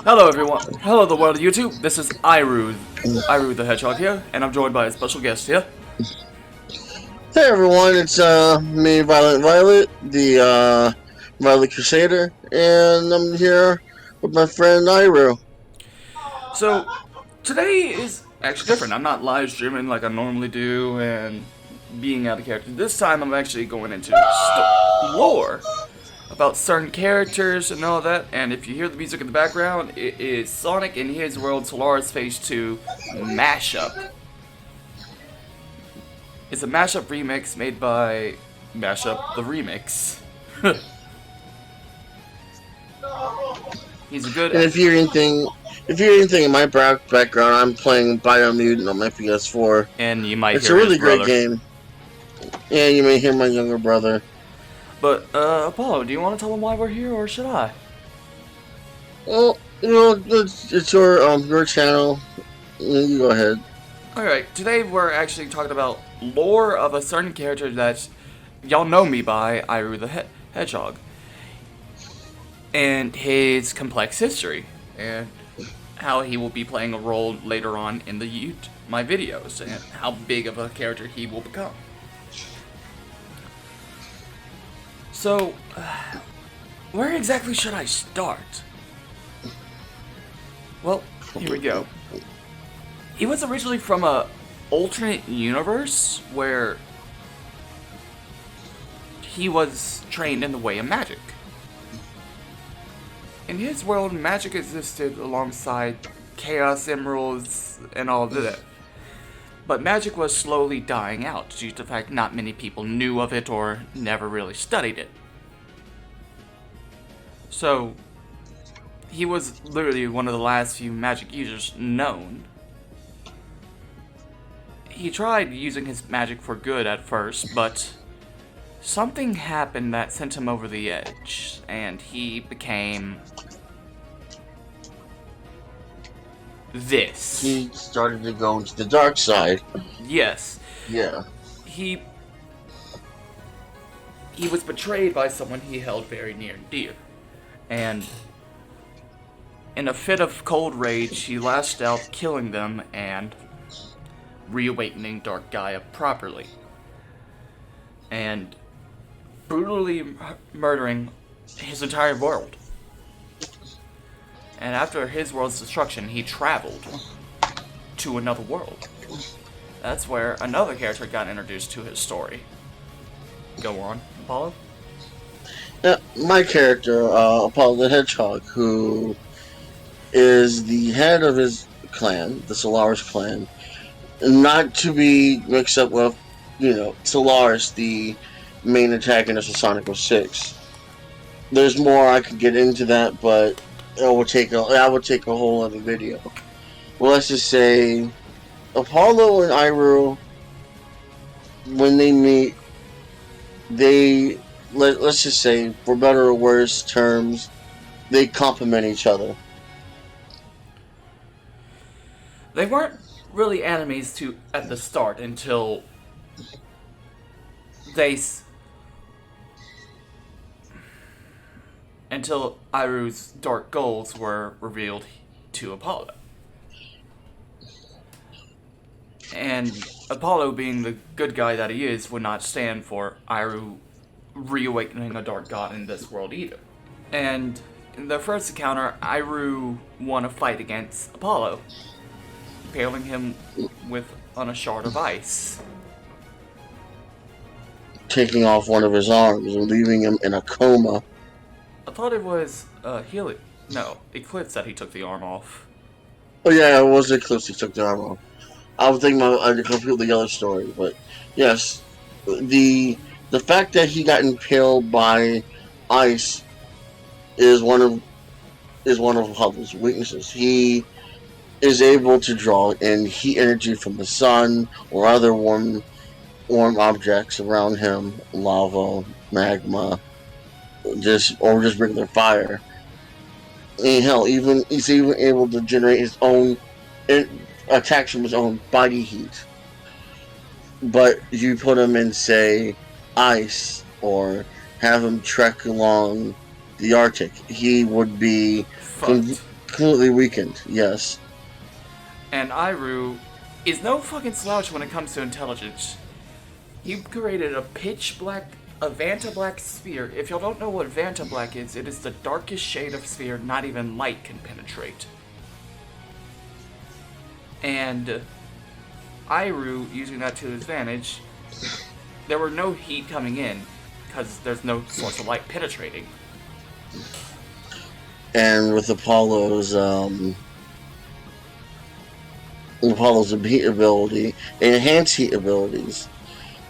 Hello everyone. Hello the world of YouTube. This is Iru the Hedgehog here, and I'm joined by a special guest here. Hey everyone, it's me, Violet, the Violet Crusader, and I'm here with my friend Iru. So, today is actually different. I'm not live streaming like I normally do and being out of character. This time I'm actually going into lore about certain characters and all that, and if you hear the music in the background, it is Sonic in His World Solaris Phase 2 mashup. It's a mashup remix made by Mashup the Remix. He's a good. And if you hear anything in my background, I'm playing Biomutant on my PS4. And you might It's hear a really his great brother. game. And you may hear my younger brother. But Apollo, do you want to tell him why we're here, or should I? Well, it's your channel. You go ahead. Alright, today we're actually talking about lore of a certain character that y'all know me by, Iru the Hedgehog. And his complex history, and how he will be playing a role later on in my videos, and how big of a character he will become. So, where exactly should I start? Well, here we go. He was originally from a alternate universe where he was trained in the way of magic. In his world, magic existed alongside Chaos Emeralds and all of that. But magic was slowly dying out due to the fact not many people knew of it or never really studied it. So, he was literally one of the last few magic users known. He tried using his magic for good at first, but something happened that sent him over the edge, and he became this. He started to go into the dark side. Yes. Yeah. He was betrayed by someone he held very near and dear. And in a fit of cold rage, he lashed out, killing them and reawakening Dark Gaia properly. And brutally murdering his entire world. And after his world's destruction, he traveled to another world. That's where another character got introduced to his story. Go on, Apollo. My character, Apollo the Hedgehog, who is the head of his clan, the Solaris clan, not to be mixed up with, Solaris, the main antagonist of Sonic 06. There's more I could get into that, but I would take a whole other video. Well, let's just say Apollo and Iru, when they meet, let's just say, for better or worse terms, they complement each other. They weren't really enemies at the start until Iru's dark goals were revealed to Apollo. And Apollo, being the good guy that he is, would not stand for Iru reawakening a dark god in this world either. And in their first encounter, Iru won a fight against Apollo, impaling him on a shard of ice, Taking off one of his arms and leaving him in a coma. I thought it was Eclipse that he took the arm off. Oh yeah, it was Eclipse he took the arm off. I was thinking about a completely other story, but yes, the fact that he got impaled by ice is one of Apollo's weaknesses. He is able to draw in heat energy from the sun or other warm objects around him, lava, magma, just regular fire. And hell, he's even able to generate his own attacks from his own body heat. But you put him in, say, ice, or have him trek along the Arctic, he would be completely weakened. Yes. And Iru is no fucking slouch when it comes to intelligence. He created a a Vanta Black sphere. If y'all don't know what Vanta Black is, it is the darkest shade of sphere not even light can penetrate. And Iru, using that to his advantage, there were no heat coming in, because there's no source of light penetrating. And with Apollo's heat ability, enhanced heat abilities,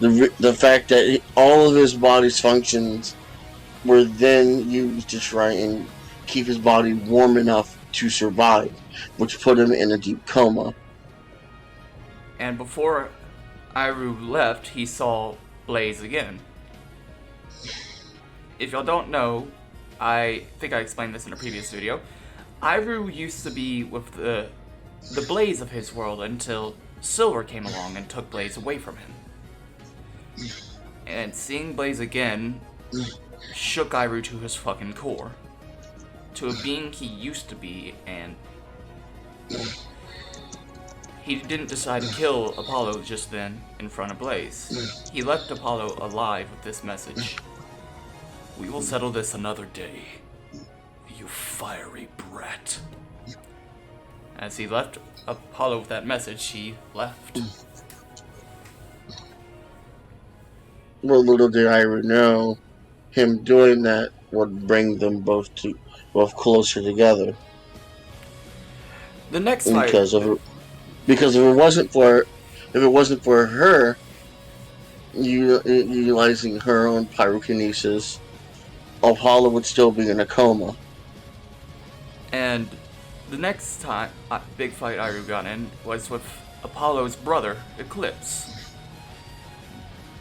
the fact that all of his body's functions were then used to try and keep his body warm enough to survive, which put him in a deep coma. And before Iru left, he saw Blaze again. If y'all don't know, I think I explained this in a previous video, Iru used to be with the Blaze of his world until Silver came along and took Blaze away from him. And seeing Blaze again shook Iru to his fucking core. To a being he used to be, and he didn't decide to kill Apollo just then in front of Blaze. He left Apollo alive with this message. "We will settle this another day, you fiery brat." As he left Apollo with that message, he left. Well, little did Iru know, him doing that would bring them both closer together. The next fight, because if it wasn't for her utilizing her own pyrokinesis, Apollo would still be in a coma. and the next time big fight Iru got in was with Apollo's brother, Eclipse.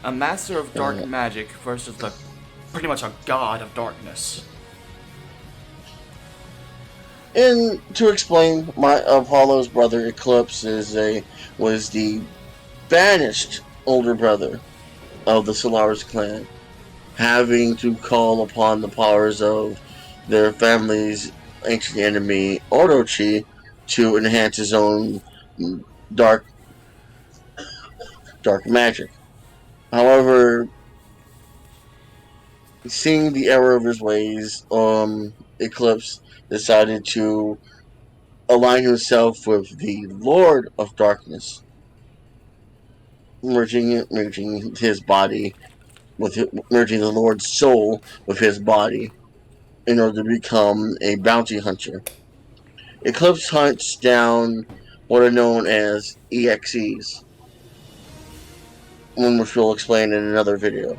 A master of dark magic versus pretty much a god of darkness. And to explain, Apollo's brother Eclipse was the banished older brother of the Solaris clan, having to call upon the powers of their family's ancient enemy Orochi to enhance his own dark magic. However, seeing the error of his ways, Eclipse decided to align himself with the Lord of Darkness, merging his body merging the Lord's soul with his body in order to become a bounty hunter. Eclipse hunts down what are known as EXEs, which we'll explain in another video.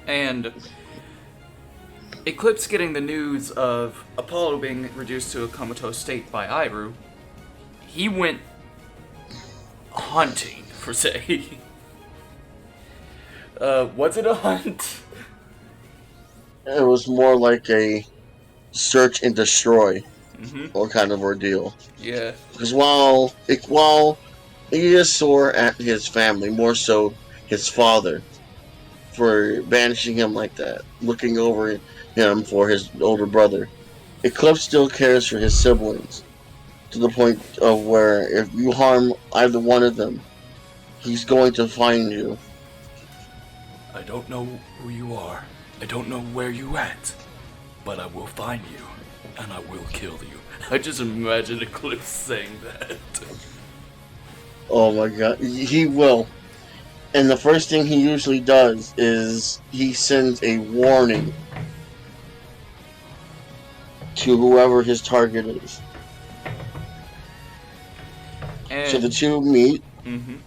And Eclipse getting the news of Apollo being reduced to a comatose state by Iru, he went hunting, per se. Was it a hunt? It was more like a search and destroy Mm-hmm. kind of ordeal. Yeah. Because while he is sore at his family, more so his father, for banishing him like that, looking over him for his older brother, Eclipse still cares for his siblings, to the point of where if you harm either one of them, he's going to find you. "I don't know who you are. I don't know where you at. But I will find you, and I will kill you." I just imagine Eclipse saying that. Oh my god, he will. And the first thing he usually does is he sends a warning to whoever his target is. And, So the two meet,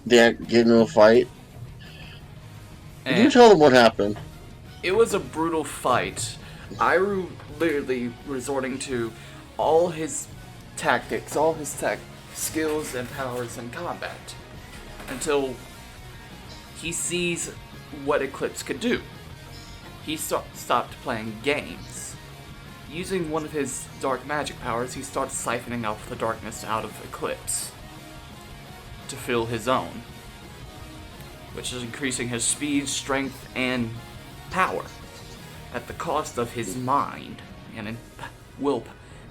they get into a fight. and You tell them what happened. it was a brutal fight. Iru literally resorting to all his tactics, all his skills and powers in combat, until he sees what Eclipse could do. He stopped playing games. Using one of his dark magic powers, he starts siphoning off the darkness out of Eclipse to fill his own, which is increasing his speed, strength, and power at the cost of his mind. and will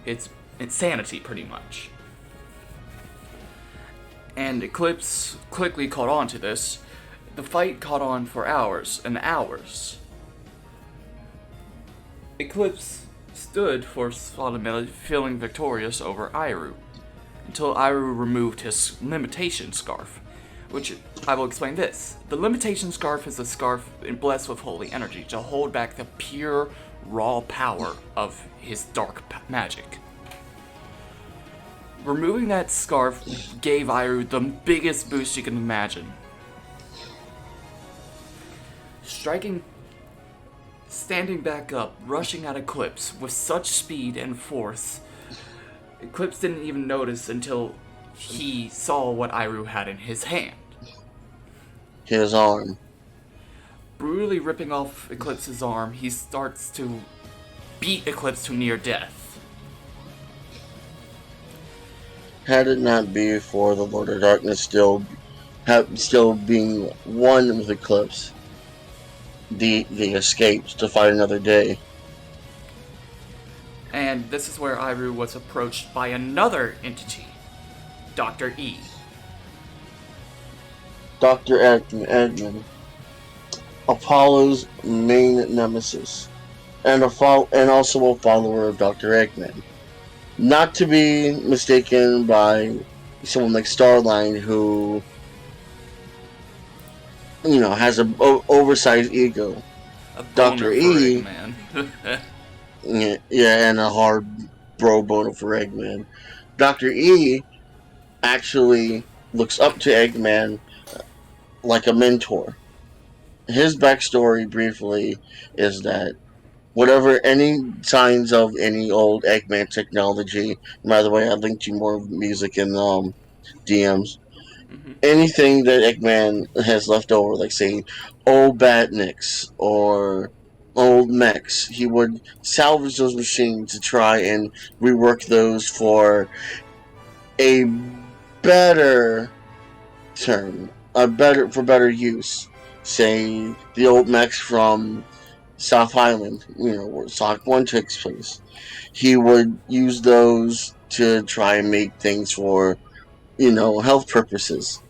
its insanity pretty much. And Eclipse quickly caught on to this. The fight caught on for hours and hours. Eclipse stood for Solomon feeling victorious over Iru, until Iru removed his limitation scarf, which I will explain this. The limitation scarf is a scarf blessed with holy energy to hold back the pure, raw power of his dark magic. Removing that scarf gave Iru the biggest boost you can imagine. Standing back up, rushing at Eclipse with such speed and force, Eclipse didn't even notice until he saw what Iru had in his hand. His arm. Brutally ripping off Eclipse's arm, he starts to beat Eclipse to near death. Had it not be for the Lord of Darkness still being one with Eclipse, they escaped to fight another day. And this is where Iru was approached by another entity, Dr. E. Dr. Edmund, Apollo's main nemesis, and also a follower of Dr. Eggman. Not to be mistaken by someone like Starline, who, has an oversized ego. Dr. E, man. yeah, and a hard bro boner for Eggman. Dr. E actually looks up to Eggman like a mentor. His backstory, briefly, is that whatever any signs of any old Eggman technology, by the way, I linked you more music in DMs. Mm-hmm. Anything that Eggman has left over, like say old Batniks or old mechs, he would salvage those machines to try and rework those for a better term, for better use. Say the old mechs from South Island, where Sonic 1 takes place. He would use those to try and make things for, health purposes.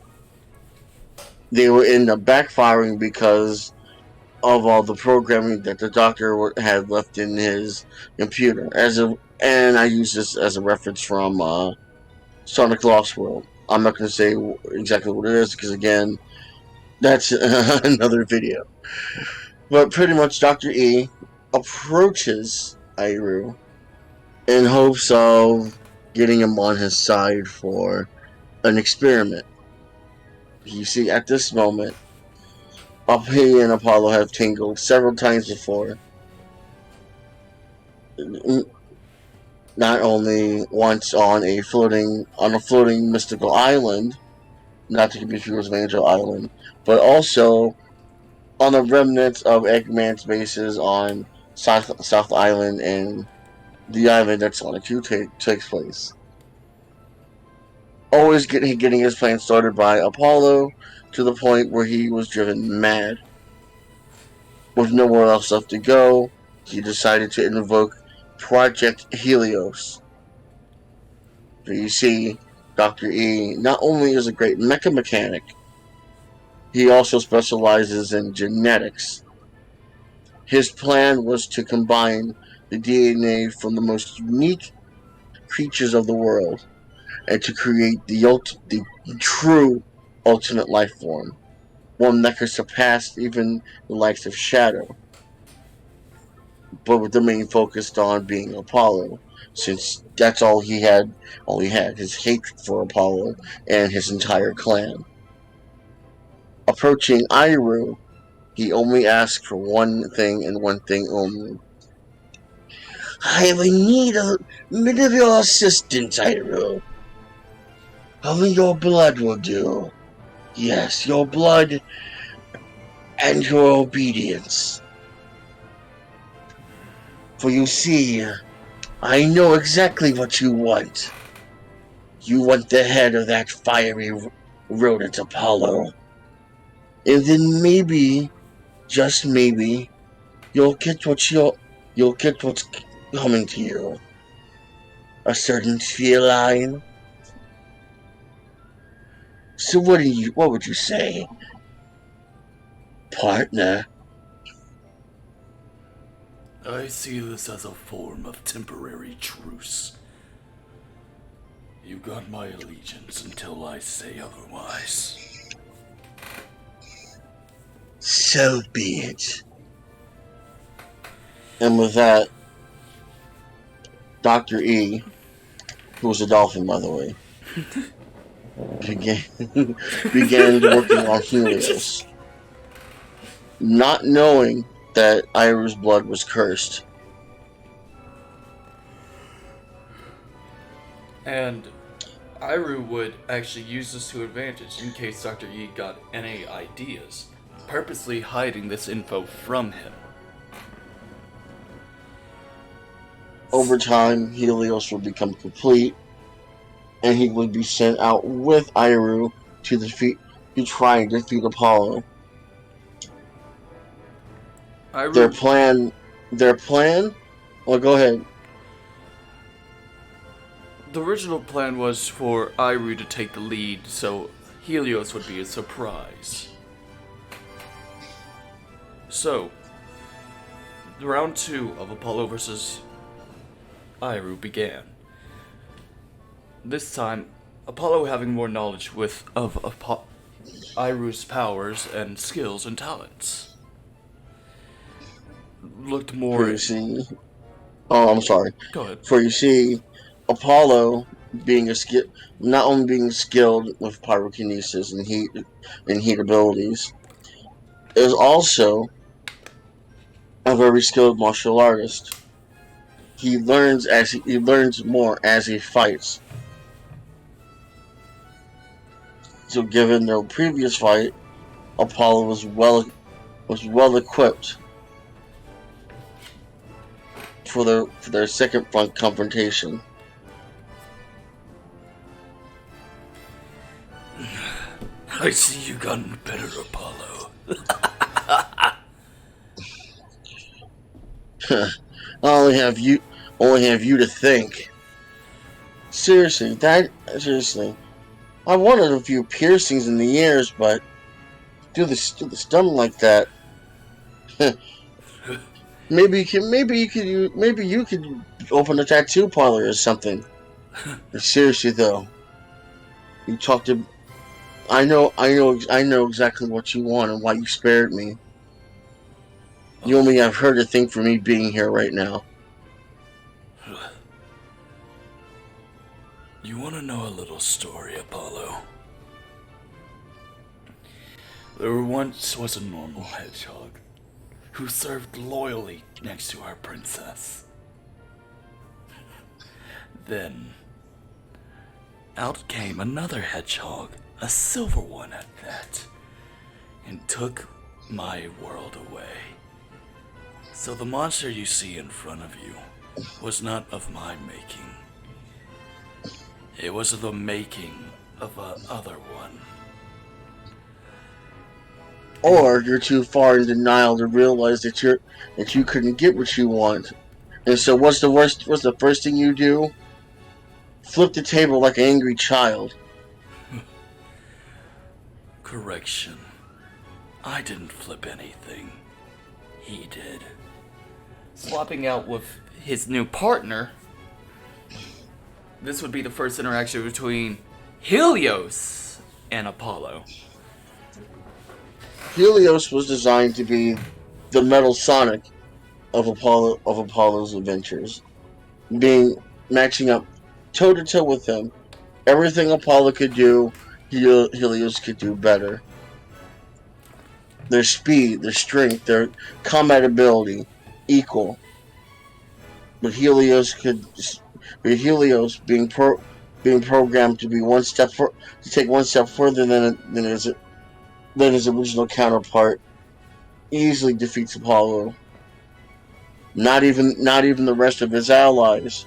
They would end up backfiring because of all the programming that the doctor had left in his computer. And I use this as a reference from Sonic Lost World. I'm not going to say exactly what it is because, again, that's another video. But pretty much Dr. E approaches Iru in hopes of getting him on his side for an experiment. You see, at this moment, he and Apollo have tangled several times before. Not only once on a floating mystical island, not to be confused with Angel Island, but also on the remnants of Eggman's bases on South Island and the island that Sonic 2 takes place. Always getting his plan started by Apollo to the point where he was driven mad. With nowhere else left to go, he decided to invoke Project Helios. So you see, Dr. E not only is a great mecha mechanic, he also specializes in genetics. His plan was to combine the DNA from the most unique creatures of the world and to create the true ultimate life form, one that could surpass even the likes of Shadow, but with the main focus on being Apollo, since that's all he had, his hatred for Apollo and his entire clan. Approaching Iru, he only asked for one thing and one thing only. I have a need a bit of your assistance, Iru. Only your blood will do. Yes, your blood and your obedience. For you see, I know exactly what you want. You want the head of that fiery rodent Apollo. And then maybe, just maybe, you'll get what's coming to you. A certain feline. So what would you say, partner? I see this as a form of temporary truce. You got my allegiance until I say otherwise. So be it. And with that, Dr. E, who was a dolphin, by the way, began, began working on Helios, not knowing that Iru's blood was cursed. And Iru would actually use this to advantage in case Dr. E got any ideas, purposely hiding this info from him. Over time, Helios would become complete, and he would be sent out with Iru to try and defeat Apollo. Their plan. Well, go ahead. The original plan was for Iru to take the lead, so Helios would be a surprise. So, round 2 of Apollo vs. Iru began. This time, Apollo having more knowledge of Iru's powers and skills and talents. Looked more. For you see, oh, I'm sorry. Go ahead. For you see, Apollo not only being skilled with pyrokinesis and heat abilities, is also a very skilled martial artist. He learns more as he fights. So, given their previous fight, Apollo was well equipped for their second confrontation. I see you gotten better, Apollo. I only have you to thank. Seriously. I wanted a few piercings in the ears, but do the stomach like that. maybe you could open a tattoo parlor or something. Seriously though, you talked to. I know exactly what you want and why you spared me. You only have her to thank for me being here right now. You want to know a little story, Apollo? There once was a normal hedgehog who served loyally next to our princess. Then, out came another hedgehog, a silver one at that, and took my world away. So the monster you see in front of you was not of my making. It was the making of another one. Or you're too far in denial to realize that you couldn't get what you want. And so what's the first thing you do? Flip the table like an angry child. Correction. I didn't flip anything. He did. Swapping out with his new partner, this would be the first interaction between Helios and Apollo. Helios was designed to be the Metal Sonic of Apollo's adventures, matching up toe to toe with him. Everything Apollo could do, Helios could do better. Their speed, their strength, their combat ability, equal. But Helios being programmed to be to take one step further than his original counterpart, easily defeats Apollo. Not even the rest of his allies,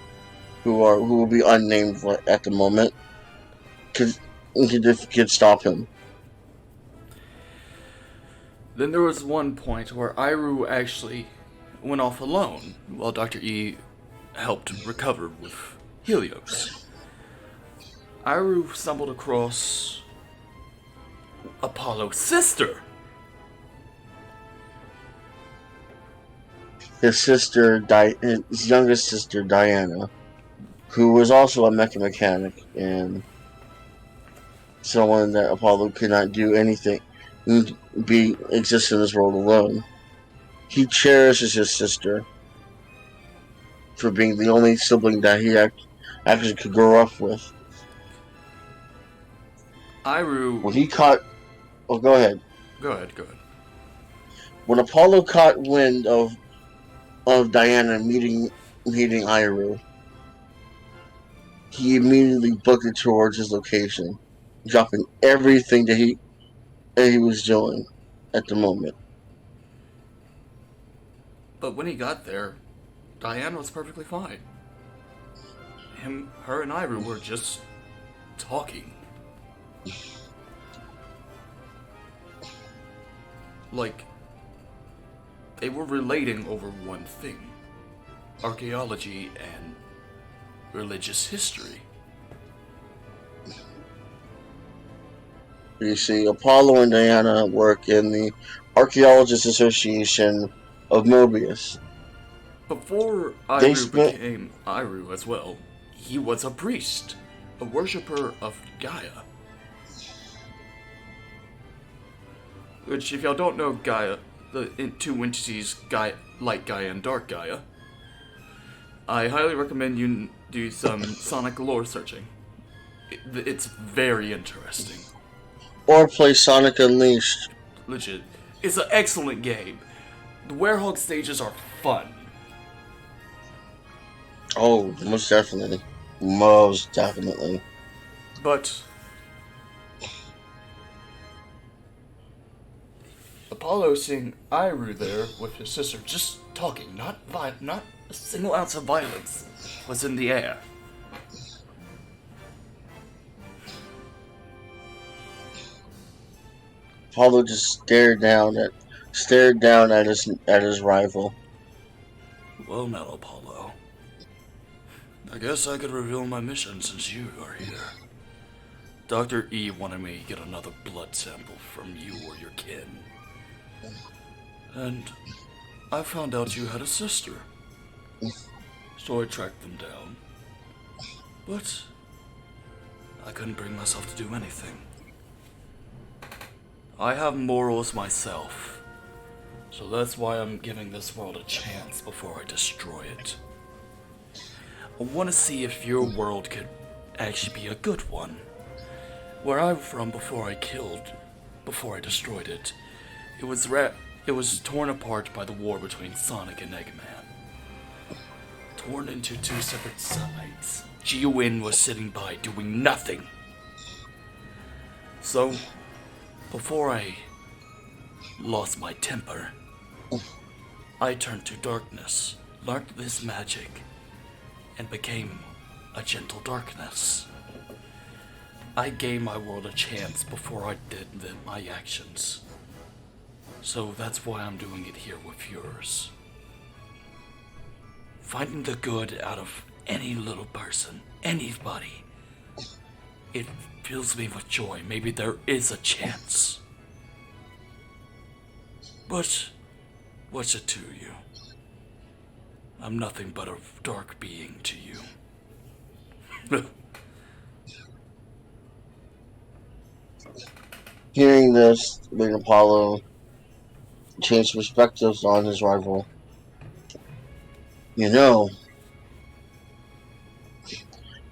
who will be unnamed at the moment, could stop him. Then there was one point where Iru actually went off alone while Dr. E helped recover with Helios, Iru stumbled across Apollo's sister. His youngest sister, Diana, who was also a mecha mechanic and someone that Apollo could not do anything, exist in this world alone. He cherishes his sister for being the only sibling that he actually could grow up with. Iru. When he caught, oh, go ahead. Go ahead, go ahead. When Apollo caught wind of Diana meeting Iru, he immediately booked it towards his location, dropping everything that he was doing at the moment. But when he got there, Diana was perfectly fine. Her and Iru were just talking. Like, they were relating over one thing: archaeology and religious history. You see, Apollo and Diana work in the Archaeologists Association of Mobius. Before Iru became Iru as well, he was a priest, a worshipper of Gaia. Which, if y'all don't know Gaia, the two entities, Light Gaia and Dark Gaia, I highly recommend you do some Sonic lore searching. It's very interesting. Or play Sonic Unleashed. Legit. It's an excellent game. The Werehog stages are fun. Oh, most definitely. Most definitely. But Apollo seeing Iru there with his sister just talking, not a single ounce of violence was in the air. Apollo just stared down at his rival. Well now, Apollo, I guess I could reveal my mission since you are here. Dr. E wanted me to get another blood sample from you or your kin. And I found out you had a sister. So I tracked them down. But I couldn't bring myself to do anything. I have morals myself. So that's why I'm giving this world a chance before I destroy it. I want to see if your world could actually be a good one. Where I'm from before I destroyed it, it was torn apart by the war between Sonic and Eggman. Torn into two separate sides. G-Win was sitting by doing nothing. So, before I lost my temper, I turned to darkness, learned this magic, and became a gentle darkness. I gave my world a chance before I did my actions. So that's why I'm doing it here with yours. Finding the good out of any little person, anybody, it fills me with joy. Maybe there is a chance. But what's it to you? I'm nothing but a dark being to you. Hearing this made Apollo change perspectives on his rival. You know,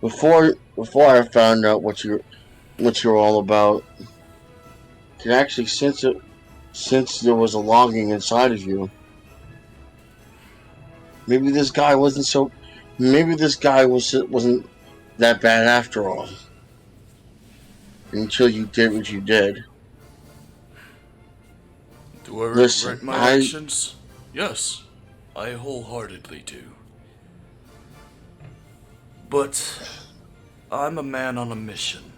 before I found out what you're all about, I could actually since there was a longing inside of you. Maybe this guy wasn't that bad after all. Until you did what you did. Do I regret my actions? Yes, I wholeheartedly do. But I'm a man on a mission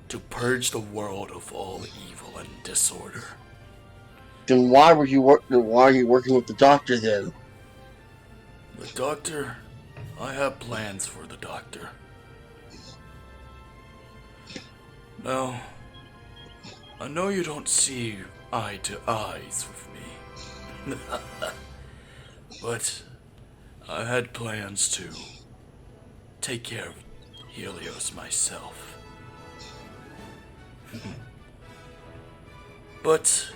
to purge the world of all evil and disorder. Then why are you working with the doctor then? The doctor I have plans for the doctor. Now, I know you don't see eye to eyes with me. But I had plans to take care of Helios myself. But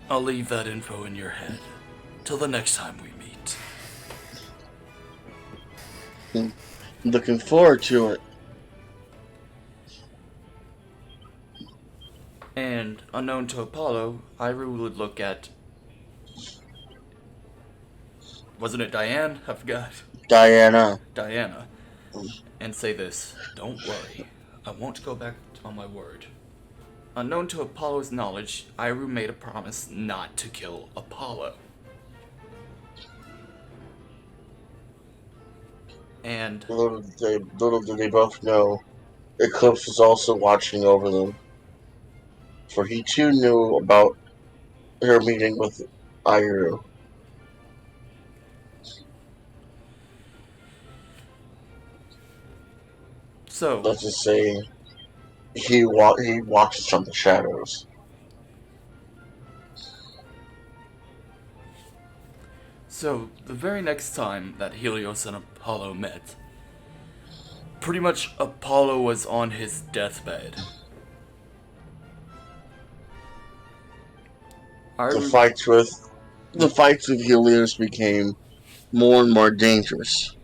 I'll leave that info in your head till the next time we meet. Looking forward to it. And unknown to Apollo, Iru would look at... Wasn't it Diane? I forgot. Diana. Diana. And say this: don't worry, I won't go back on my word. Unknown to Apollo's knowledge, Iru made a promise not to kill Apollo. And Little did they both know, Eclipse was also watching over them. For he too knew about her meeting with Iru. so, Let's just say he watches from the shadows. the very next time that Helios and Apollo met, pretty much Apollo was on his deathbed. The fights with Helios became more and more dangerous,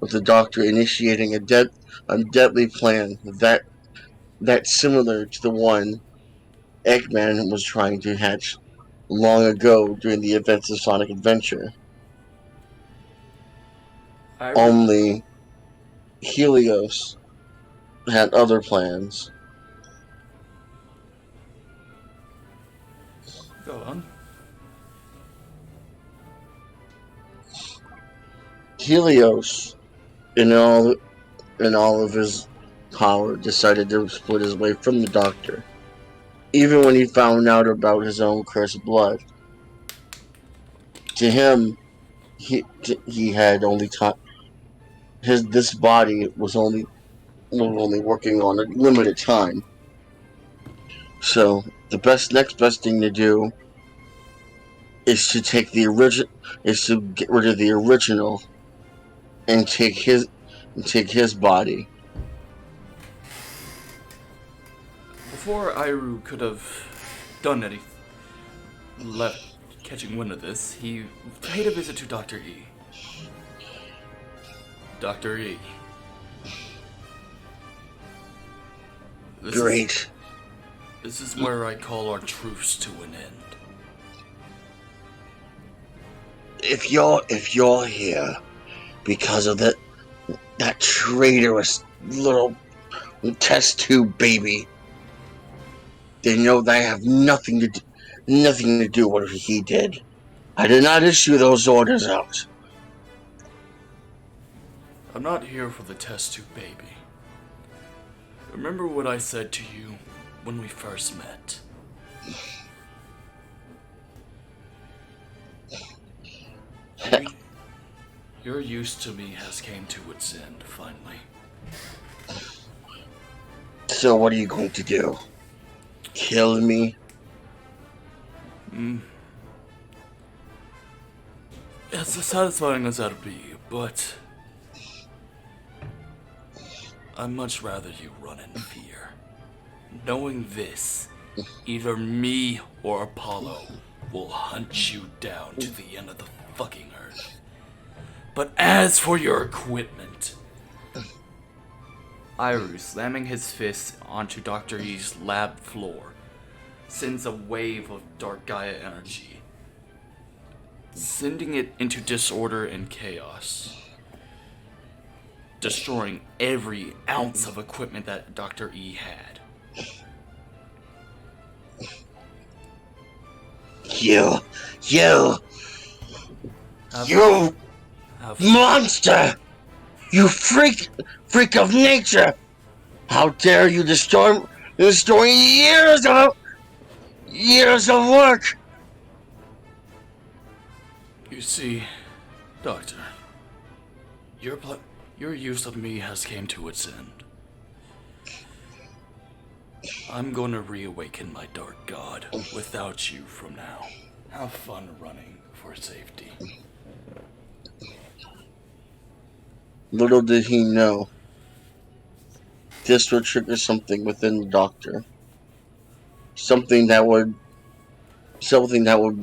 with the Doctor initiating a deadly plan that's similar to the one Eggman was trying to hatch long ago during the events of Sonic Adventure. Only Helios had other plans. Go on. Helios, in all of his power, decided to split his way from the Doctor. Even when he found out about his own cursed blood, to him, he had only this body was only working on a limited time. So the next best thing to do is to get rid of the original and take his body. Before Iru could have done anything, left catching wind of this, he paid a visit to Dr. E. Dr. E. Great. This is where I call our truce to an end. If you're here because of that traitorous little test tube baby, then know that I have nothing to do with what he did. I did not issue those orders out. I'm not here for the test tube baby. Remember what I said to you when we first met? Your use to me has came to its end, finally. So what are you going to do? Kill me? As satisfying as that'd be, but I'd much rather you run in fear. Knowing this, either me or Apollo will hunt you down to the end of the fucking earth. But as for your equipment... Iru, slamming his fist onto Dr. E's lab floor, sends a wave of Dark Gaia energy, sending it into disorder and chaos, destroying every ounce of equipment that Dr. E had. You monster! You freak of nature! How dare you destroy years of work! You see, Doctor, Your use of me has came to its end. I'm going to reawaken my dark god without you from now. Have fun running for safety. Little did he know, this would trigger something within the doctor. Something that would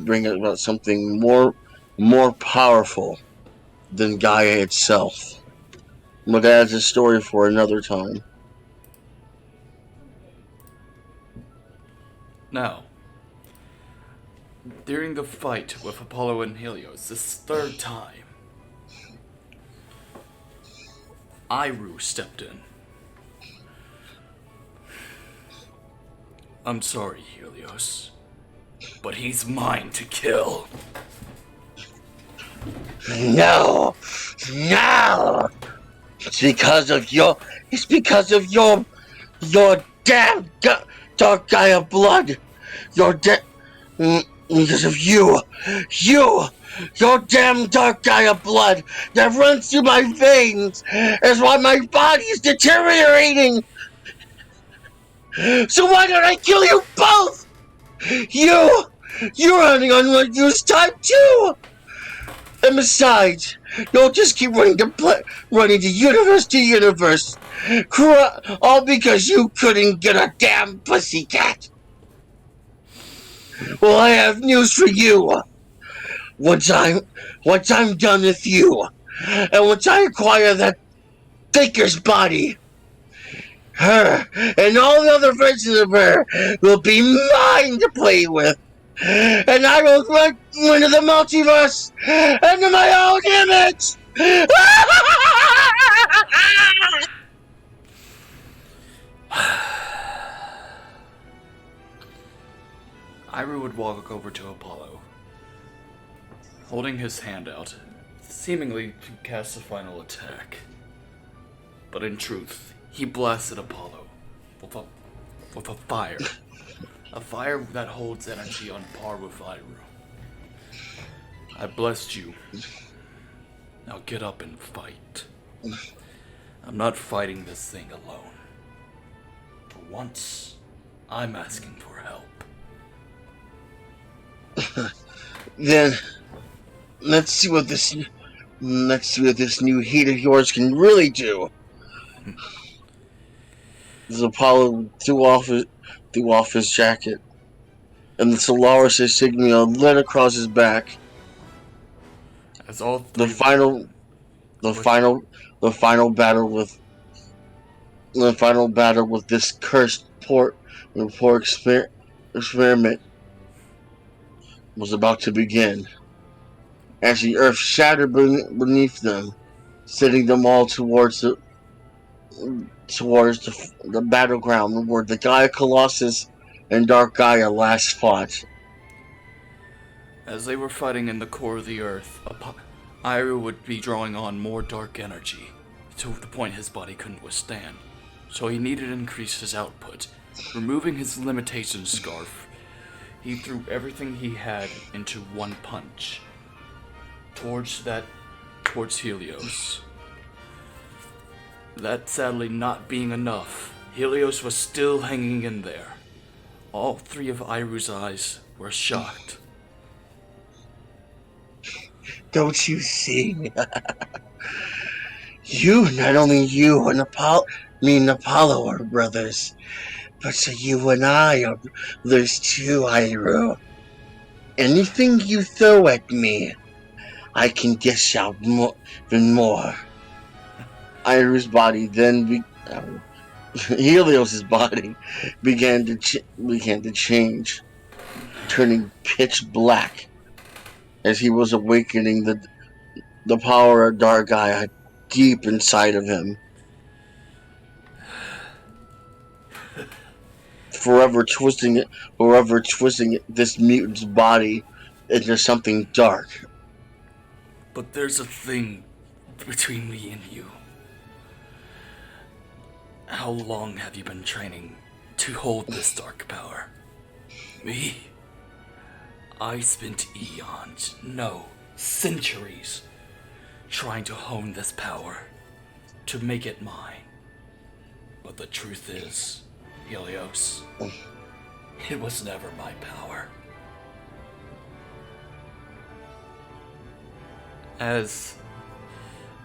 bring about something more powerful than Gaia itself. But that's a story for another time. Now, during the fight with Apollo and Helios, this third time, Iru stepped in. I'm sorry, Helios, but he's mine to kill. No! No! It's because of your damn dark Gaia blood! Because of you! Your damn dark Gaia blood that runs through my veins is why my body is deteriorating! So why don't I kill you both? You're running on unused time too! And besides, you'll just keep running universe to universe. All because you couldn't get a damn pussycat. Well, I have news for you. Once I'm done with you, and once I acquire that Thinker's body, her and all the other versions of her will be mine to play with. And I will run into the multiverse into my own image! Iru would walk over to Apollo, holding his hand out, seemingly to cast a final attack. But in truth, he blasted Apollo with a fire. A fire that holds energy on par with Iru. I blessed you. Now get up and fight. I'm not fighting this thing alone. For once, I'm asking for help. Then, let's see what this new heat of yours can really do. As Apollo threw off his jacket, and the Solaris insignia lit across his back. As all The three final battle with this cursed poor experiment was about to begin, as the earth shattered beneath them, sending them all towards the battleground where the Gaia Colossus and Dark Gaia last fought. As they were fighting in the core of the earth, Iru would be drawing on more dark energy, to the point his body couldn't withstand. So he needed to increase his output. Removing his limitation scarf, he threw everything he had into one punch. Towards Helios. That sadly not being enough, Helios was still hanging in there. All three of Iru's eyes were shocked. Don't you see? Not only you and Apollo are brothers, but so you and I are brothers too, Iru. Anything you throw at me, I can dish out even more. Iru's body Helios's body began to change, turning pitch black as he was awakening the power of Dark Gaia deep inside of him, forever twisting this mutant's body into something dark. But there's a thing between me and you. How long have you been training to hold this dark power? Me? I spent eons, no, centuries, trying to hone this power, to make it mine. But the truth is, Helios, it was never my power. As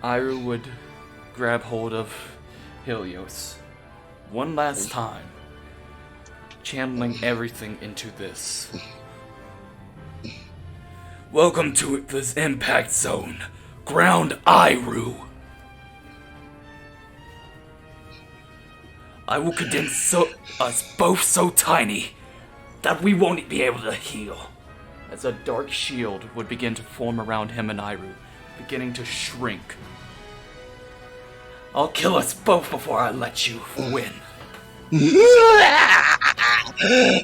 Iru would grab hold of Helios one last time, channeling everything into this. Welcome to this impact zone, Ground Iru. I will condense us both so tiny that we won't be able to heal. As a dark shield would begin to form around him and Iru, beginning to shrink. I'll kill us both before I let you win.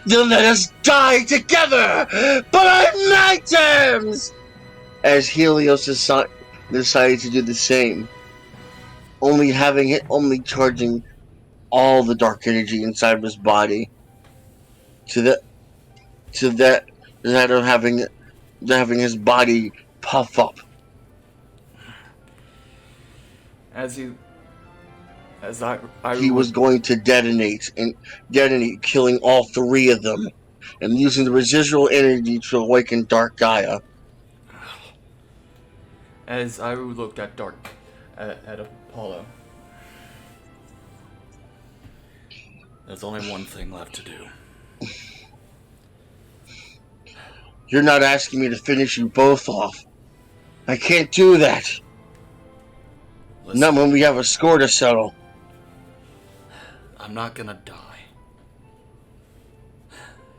You'll let us die together, but on my terms! As Helios decided to do the same, only charging all the dark energy inside of his body to that of having his body puff up. He was going to detonate, killing all three of them, and using the residual energy to awaken Dark Gaia. As Iru looked at at Apollo, there's only one thing left to do. You're not asking me to finish you both off. I can't do that. Listen, not when we have a score to settle. I'm not gonna die.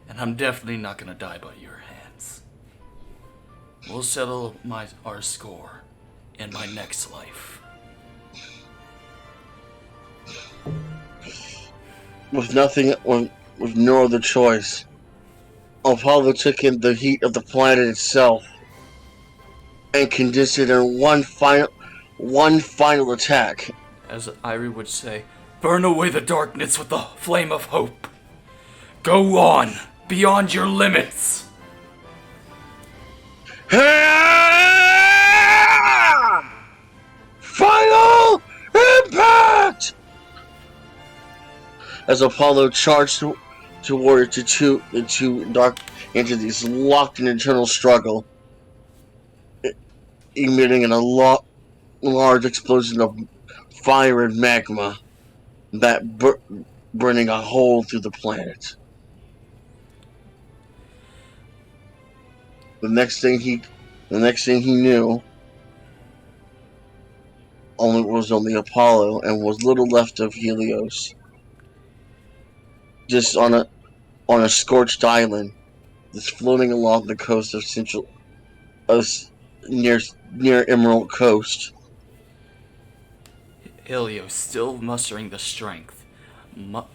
And I'm definitely not gonna die by your hands. We'll settle our score in my next life. With no other choice, Apollo took in the heat of the planet itself and condensed it in one final attack. As Iru would say, burn away the darkness with the flame of hope. Go on, beyond your limits. Final impact! As Apollo charged toward the two dark entities locked in eternal struggle, emitting in a large explosion of fire and magma that burning a hole through the planet. The next thing he knew, only Apollo, and was little left of Helios, just on a scorched island, just floating along the coast of near Emerald Coast. Helios, still mustering the strength,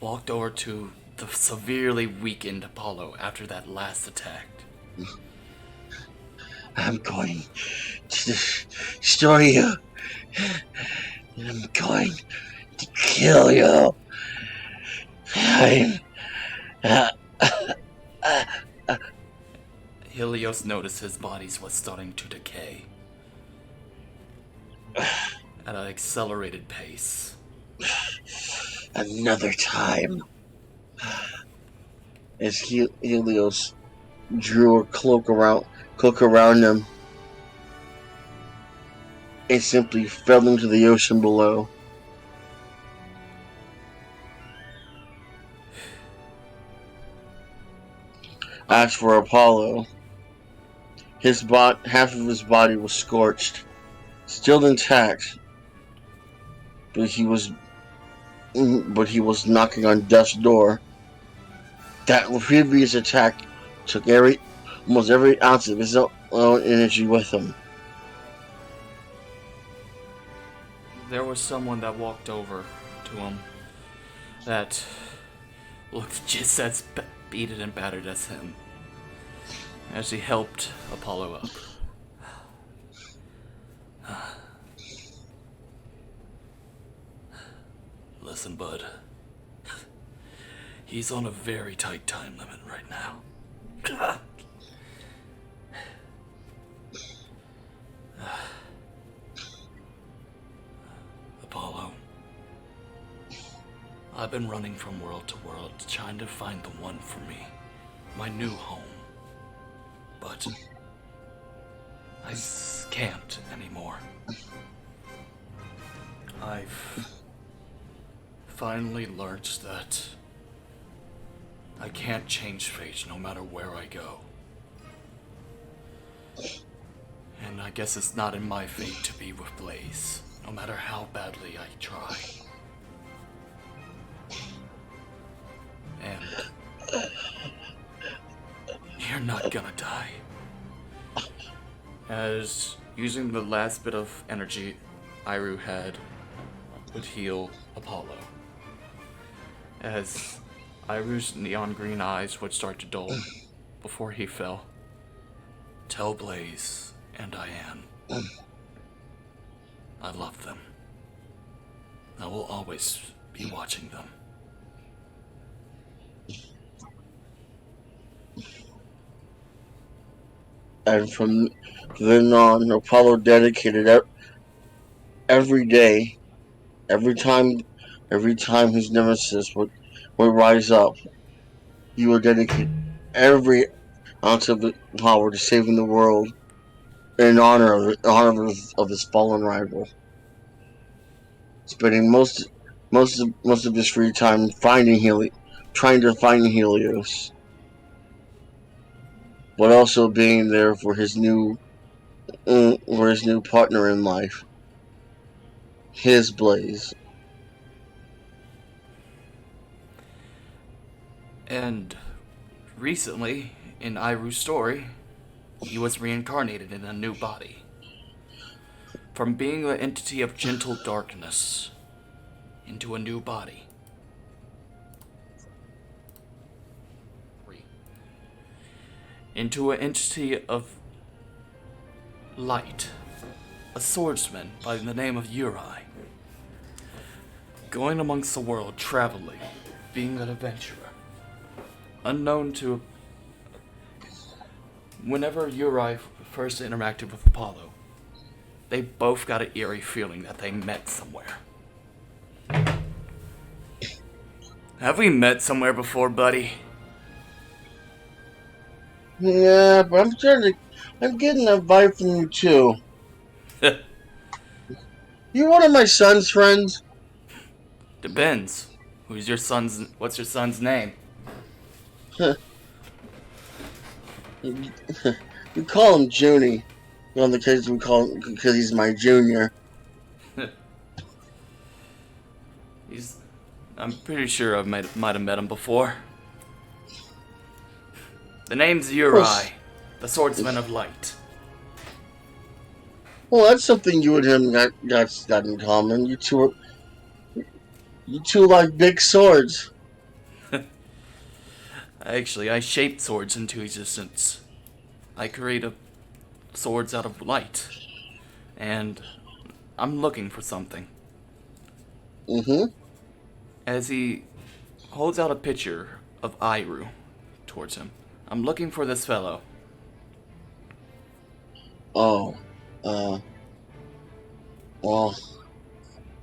walked over to the severely weakened Apollo after that last attack. I'm going to destroy you. I'm going to kill you. Helios noticed his body was starting to decay at an accelerated pace. Another time. As Helios drew a cloak around him and simply fell into the ocean below. As for Apollo, half of his body was scorched, still intact, but he was knocking on death's door. That previous attack took almost every ounce of his own energy with him. There was someone that walked over to him that looked just as beaten and battered as him, as he helped Apollo up. Listen, bud. He's on a very tight time limit right now. I've been running from world to world, trying to find the one for me, my new home. But I can't anymore. I've finally learned that I can't change fate no matter where I go. And I guess it's not in my fate to be with Blaze, no matter how badly I try. And you're not gonna die. As using the last bit of energy Iru had would heal Apollo. As Iru's neon green eyes would start to dull before he fell. Tell Blaze and Diane I love them. I will always be watching them. And from then on, Apollo dedicated every day, every time his nemesis would rise up, he would dedicate every ounce of the power to saving the world in honor of his fallen rival. Spending most of his free time trying to find Helios, but also being there for his new partner in life, his Blaze. And recently, in Iru's story, he was reincarnated in a new body. From being the entity of gentle darkness into a new body. Into an entity of light. A swordsman by the name of Uri. Going amongst the world, traveling, being an adventurer. Unknown to... Whenever Uri first interacted with Apollo, they both got an eerie feeling that they met somewhere. Have we met somewhere before, buddy? Yeah, but I'm getting a vibe from you too. You one of my son's friends? Depends. What's your son's name? We call him Junie. On the kids we call him because he's my junior. I'm pretty sure I might have met him before. The name's Uri, the swordsman of light. Well, that's something you and him got in common. You two like big swords. Actually, I shape swords into existence. I create swords out of light. And I'm looking for something. Mm-hmm. As he holds out a picture of Iru towards him. I'm looking for this fellow. Oh, well,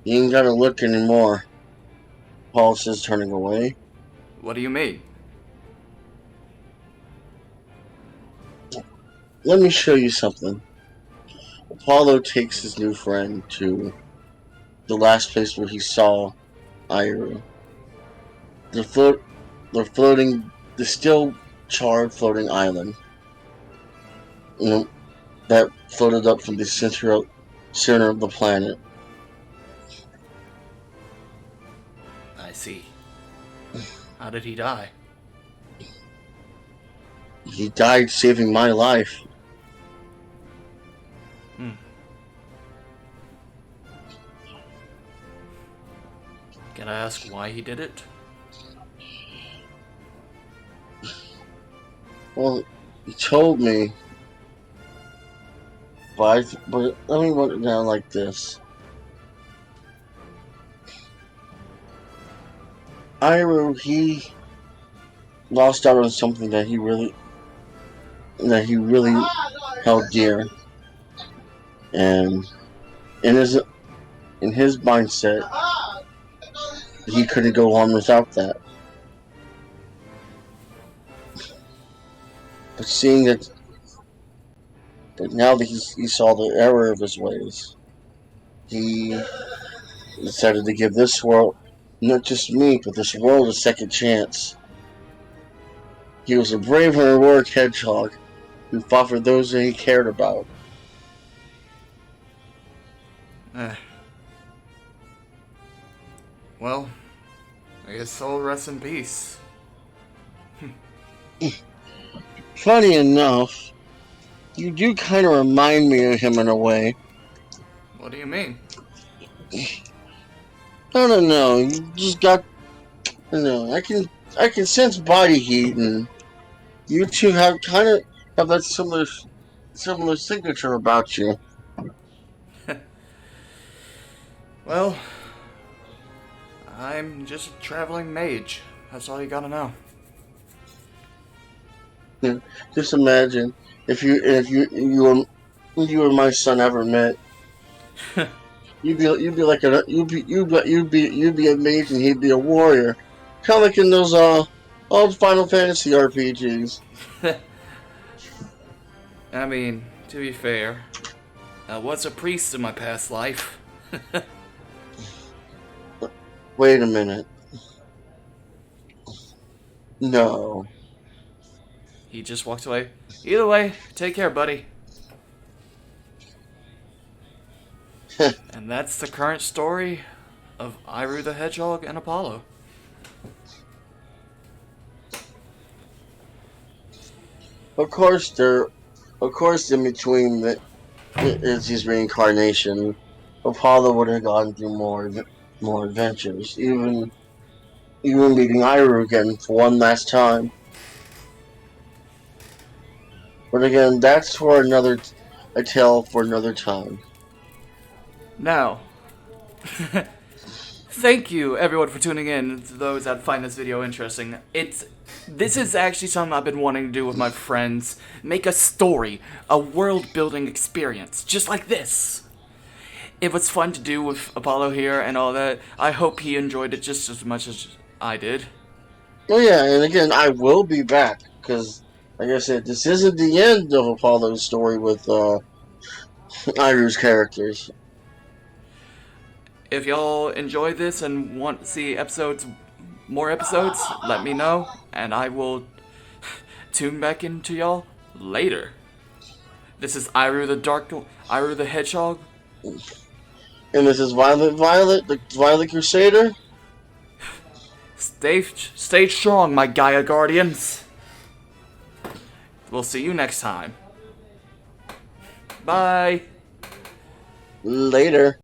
you ain't gotta look anymore. Paul says, turning away. What do you mean? Let me show you something. Apollo takes his new friend to the last place where he saw Iru. The still charred floating island. That floated up from the center of the planet. I see. How did he die? He died saving my life. Can I ask why he did it? Well, he told me, but let me put it down like this. Iru, he lost out on something that he really held dear, and in his mindset, he couldn't go on without that. But seeing that, but now that he saw the error of his ways, he decided to give this world, not just me, but this world a second chance. He was a brave and heroic hedgehog who fought for those that he cared about. Eh. Well, I guess soul rest in peace. Funny enough, you do kind of remind me of him in a way. What do you mean? I don't know. You just got. I don't know. I can sense body heat, and you two have kind of have that similar signature about you. Well, I'm just a traveling mage. That's all you gotta know. Yeah, just imagine if you and my son ever met. You'd be like you'd be a mage and he'd be a warrior, kind of like in those old Final Fantasy RPGs. I mean, to be fair, I was a priest in my past life. Wait a minute. No. He just walked away. Either way, take care, buddy. And that's the current story of Iru the Hedgehog and Apollo. Of course, in between is his reincarnation. Apollo would have gone through more adventures, even meeting Iru again for one last time. But again, that's for a tale for another time. Now, thank you everyone for tuning in. To those that find this video interesting, this is actually something I've been wanting to do with my friends. Make a story, a world-building experience, just like this. It was fun to do with Apollo here and all that. I hope he enjoyed it just as much as I did. Oh yeah, and again, I will be back because, like I said, this isn't the end of Apollo's story with Iru's characters. If y'all enjoy this and want to see more episodes, let me know, and I will tune back into y'all later. This is Iru the Hedgehog. And this is Violet, the Violet Crusader. Stay strong, my Gaia Guardians. We'll see you next time. Bye. Later.